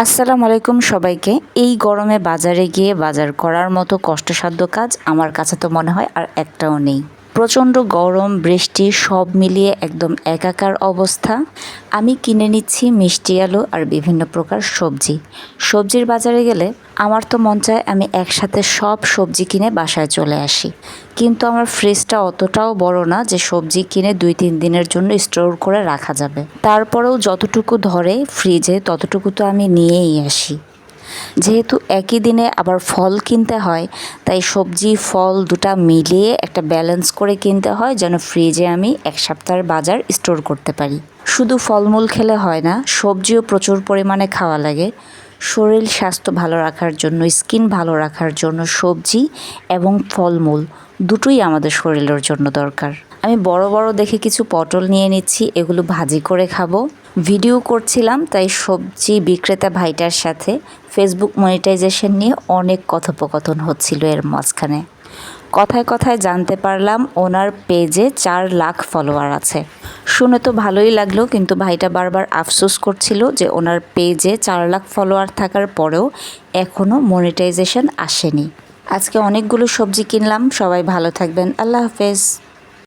আসসালামু আলাইকুম সবাইকে। এই গরমে বাজারে গিয়ে বাজার করার মতো কষ্টসাধ্য কাজ আমার কাছে তো মনে হয় আর একটাও নেই। প্রচণ্ড গরম, বৃষ্টি সব মিলিয়ে একদম একাকার অবস্থা। আমি কিনে নিচ্ছি মিষ্টি আলু আর বিভিন্ন প্রকার সবজি। সবজির বাজারে গেলে আমার তো মন চায় আমি একসাথে সব সবজি কিনে বাসায় চলে আসি, কিন্তু আমার ফ্রিজটা অতটাও বড় না যে সবজি কিনে 2-3 দিনের জন্য স্টোর করে রাখা যাবে। তারপরেও যতটুকু ধরে ফ্রিজে ততটুকু তো আমি নিয়েই আসি। যেহেতু একই দিনে আবার ফল কিনতে হয়, তাই সবজি ফল দুটা মিলিয়ে একটা ব্যালেন্স করে কিনতে হয় যেন ফ্রিজে আমি 1 সপ্তাহের বাজার স্টোর করতে পারি। শুধু ফলমূল খেলে হয় না, সবজিও প্রচুর পরিমাণে খাওয়া লাগে। শরীর স্বাস্থ্য ভালো রাখার জন্য, স্কিন ভালো রাখার জন্য সবজি এবং ফলমূল দুটোই আমাদের শরীরের জন্য দরকার। আমি বড় বড় দেখে কিছু পটল নিয়ে নিচ্ছি, এগুলো ভাজি করে খাবো। ভিডিও করছিলাম, তাই সবজি বিক্রেতা ভাইটার সাথে ফেসবুক মনিটাইজেশন নিয়ে অনেক কথোপকথন হচ্ছিল এর মাঝখানে। কথায় কথায় জানতে পারলাম ওনার পেজে 4 লাখ ফলোয়ার আছে। শুনে তো ভালোই লাগলো, কিন্তু ভাইটা বারবার আফসোস করছিল যে ওনার পেজে 4 লাখ ফলোয়ার থাকার পরেও এখনও মনিটাইজেশন আসেনি। আজকে অনেকগুলো সবজি কিনলাম। সবাই ভালো থাকবেন। আল্লাহ হাফেজ।